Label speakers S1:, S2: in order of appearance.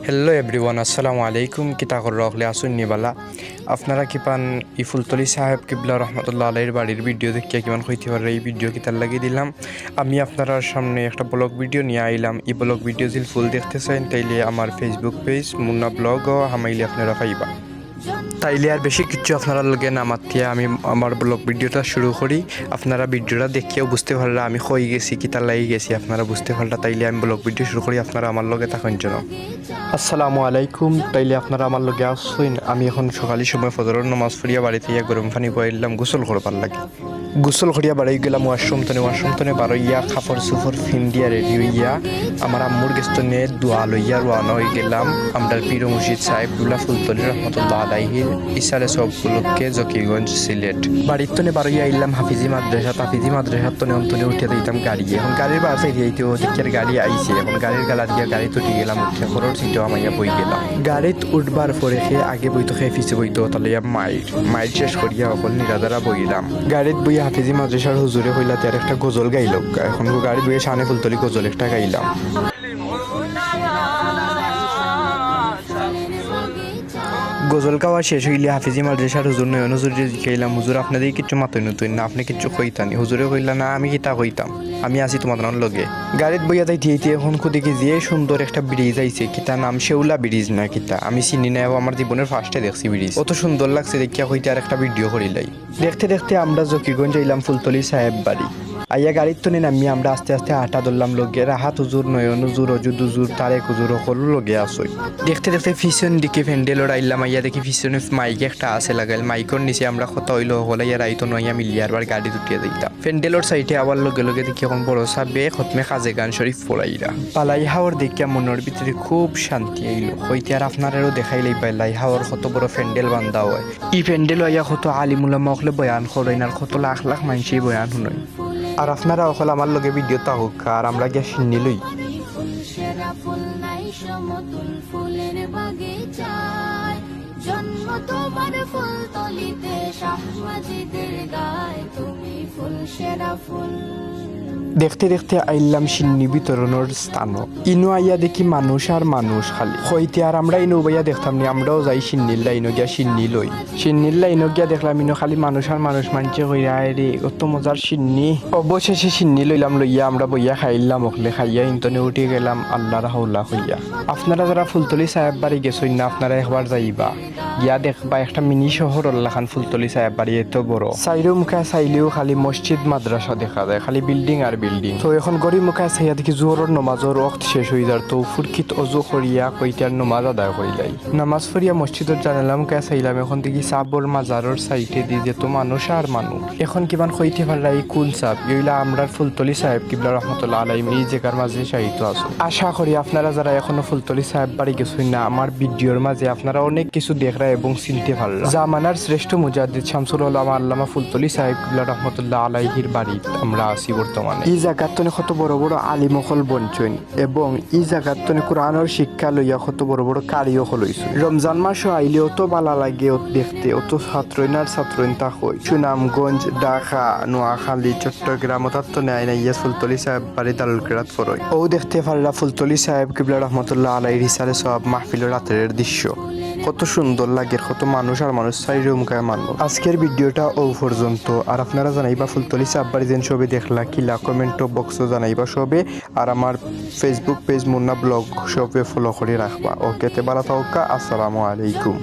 S1: Hello everyone, আসসালামু আলাইকুম। কিতাকর রহলে আসুন নিবালা আপনারা কিপান ই ফুলতলি সাহেব কিবলা রহমতুল্লাহ আলাইহির বাড়ির ভিডিও দেখিয়া কিমান হইতে পারে এই ভিডিও কিতার লাগিয়ে দিলাম। আমি আপনার সামনে একটা ব্লগ ভিডিও নিয়ে আইলাম। এই ব্লগ ভিডিও যদি ফুল দেখতে চান তাইলে আমার ফেসবুক পেজ মুন্না ব্লগও হামাইলে আপনারা পাইবা। তাইলে আর বেশি কিছু আপনারা লগে নামাতিয়া আমি আমার ব্লগ ভিডিওটা শুরু করি। আপনারা ভিডিওটা দেখিয়েও বুঝতে পারলা আমি হয়ে গেছি কিতার লাগি গেছি আপনারা বুঝতে পারলা। তাইলে আমি ব্লগ ভিডিও শুরু করি, আপনারা আমার লগে থাকেন জন্য। আসসালামু আলাইকুম। তাইলে আপনারা আমার লগে আসুন। আমি এখন সকালের সময় ফজরের নামাজ পড়িয়া বাড়িতে গরম পানি বইলাম গোসল করবার লাগে। গোসল করিয়া বাড়ি গেলাম ওয়াশরুম তনে বারইয়া কাপড় সুপড় ফিন্ডিয়া রেডি হইয়া আমার আম্মুর গেস্তনে দোয়া লইয়া রওনা হয়ে গেলাম আমরা পীর মুর্শিদ সাহেবুল্লাহ ফুলতলি রহমতুল্লাহ আলাইহির ইসারে সবগুলোকে জকিগঞ্জ সিলেট। বাড়ির তনে বারইয়া আইলাম হাফিজি মাদ্রাসা তনে অন্তনে উঠে দিতাম গাড়ি। এখন গাড়ির বাসে দিয়েইতে ওদিকের গাড়ি আইছে। এখন গাড়ির গালা দিয়া গাড়িতে উঠে গেলাম, উঠে খরর সিটেও আমাইয়া বই গেলাম। গাড়িত উঠবার পরে আগে বইতো পিছে বইতো তাহলে মাইট শেষ করিয়া অকল নিরাদারা বইলাম। গাড়িত বইয়া হাফিজি মাদ্রাসার হুজুরে হইলা তার একটা গজল গাইল। এখন গাড়ি বইয়ে শানে ফুলতলি গজল একটা গাইলাম। গজল গাওয়া শেষ হইলে হাফিজি মাদ্রাসার হুজুর নয়ন হুজুরে জিজ্ঞাইলাম, হুজুর আপনাদের কিচ্ছু মাতই নতুন না, আপনি কিচ্ছু কইতানি? হুজুরে কইলা, না আমি কিতা কইতাম, আমি আছি তোমাদের লগে। গাড়িত বইয়া যাই থিয়েতে এখন খুদিকে যে সুন্দর একটা ব্রিজ আইছে, কিতা নাম শেউলা ব্রিজ না কিতা আমি চিনি না, আমার জীবনের ফার্স্টে দেখছি ব্রিজ। অত সুন্দর লাগছে দেখিয়া হইতে আর একটা ভিডিও করিলাই। দেখতে দেখতে আমরা জকিগঞ্জ আইলাম ফুলতলি সাহেব বাড়ি। আইয়া গাড়ির তো নামি আমরা আস্তে আস্তে হাঁটা ধরলাম লগে। রাহাত হুজুর, নয়ন হুজুর, অজুদ হুজুর, তারেক হুজুর সকল লগে আসই। দেখতে দেখতে পিছন দিকে প্যান্ডেলর আইলাম। আইয়া দেখি পিছনে মাইক একটা আছে লাগাইল। মাইকর নিচে আমরা কথা হইলো হল ইয়া রাইতো নইয়া মিলিয়ে আবার গাড়ি উঠিয়ে দিতাম। প্যান্ডেলর সাইডে আবার লগে লগে দেখি এখন বড় সাবে খতমে খাজে গান শরীফ পড়াইরা। পালাই হাওয়ার দেখিয়া মনের ভিতরে খুব শান্তি আইলো। হইতে আর আপনারাও দেখাইলেই পাইলাই হাওয়ার কত বড় প্যান্ডেল বান্ধা হয়। ই প্যান্ডেল আইয়া কত আলিমুলামা হকলে বয়ান করেন আর কত লাখ লাখ মানুষই বয়ান শুনেন। আর আপনারা অকল আমার লগে ভিডিও তাহুক আর আমরা গিয়া সিন্নি লই। জন্ম তোমার ফুলতলিতে শাহ মাজিদের গায়, তুমি ফুল সেরা ফুল। দেখতে দেখতে আইলাম সিন্নি বিতরণের স্থান। ইনো আইয়া দেখি মানুষ আর মানুষ খালি হইতে আর আমরা ইনো বাইয়া দেখতাম নি। আমরাও যাই সিন্নির লাইনো গিয়া সিন্নি লই। সিন্নির লাইনো গিয়া দেখলাম ইনো খালি মানুষ আর মানুষ মানছে কইরা রে কত মজার সিন্নি। অবশেষে সিন্নি লইলাম, লইয়া আমরা বইয়া খাইলাম। ওখলে খাইয়া ইন্তনে উঠে গেলাম আল্লাহর হাওলা হইয়া। আপনারা যারা ফুলতলি সাহেব বাড়ি গেছেন না, আপনারা একবার যাইবা গিয়া দেখবা একটা মিনি শহর অল্লাখান ফুলতলি সাহেব বাড়ি এত বড়। সাইডো মুখা চাইলেও খালি মসজিদ মাদ্রাসা দেখা যায়, খালি বিল্ডিং আর বিল্ডিং। তো এখন গরিব মুখা চাইয়া দেখি জোহরের নমাজের ওয়াক্ত শেষ হয়ে যার। তো ফুরকিত অজু করিয়া কইতার নমাজ আদায় করিলাই। নামাজ পড়িয়া মসজিদের জানালাম মুখা চাইলাম। এখন দেখি সাবর মাজারের সাইডে দিয়ে যেত মানুষ আর মানুষ। এখন কিমান কইতে পারলাই কোন সাব ইলা আমরার ফুলতলি সাহেব কিবলা রহমতুল্লাহ আলাইহি এই জায়গার মাঝে সাহিত্য আছে। আশা করি আপনারা যারা এখনো ফুলতলি সাহেব বাড়ি গেছেন না, আমার ভিডিওর মাঝে আপনারা অনেক কিছু দেখরা এবং চিনতে পারলা। জামানার শ্রেষ্ঠ মুজাদ্দিদ শামসুল উলামা আল্লামা ফুলতলি সাহেব কিবলা রহমতুল্লাহ আলাইহির বাড়ি আমরা আছি বর্তমানে। এই জায়গার তনে কত বড় বড় আলিমকল বঞ্চন এবং এই জায়গার তনে কোরআনের শিক্ষা লইয়া কত বড় বড় কারিও হইছে। রমজান মাসও আইলে অত ভালো লাগে দেখতে। অত ছাত্রইনার ছাত্রইন তা হই সুনামগঞ্জ, ঢাকা, নোয়াখালী, চট্টগ্রাম তার তনে আইনা ইয়া ফুলতলি সাহেব বাড়ি দারুল কিরাত ফরই। ও দেখতে পারলা ফুলতলি সাহেব কিবলা রহমতুল্লাহ আলাইহির ইসারে সব মাহফিলের রাতের দৃশ্য কত সুন্দর লাগে। কত মানুষ আর মানুষ চাইরেও মুখায় মানুষ। আজকের ভিডিওটা ও পর্যন্ত। আর আপনারা জানাইবা ফুলতলি সাহেব বাড়ি যেন সবে দেখলা কিলা কমেন্ট বক্সও জানাইবা সবে। আর আমার ফেসবুক পেজ মুন্না ব্লগ সবে ফলো করে রাখবা। ওকে তে ভালো থাকা। আসসালামু আলাইকুম।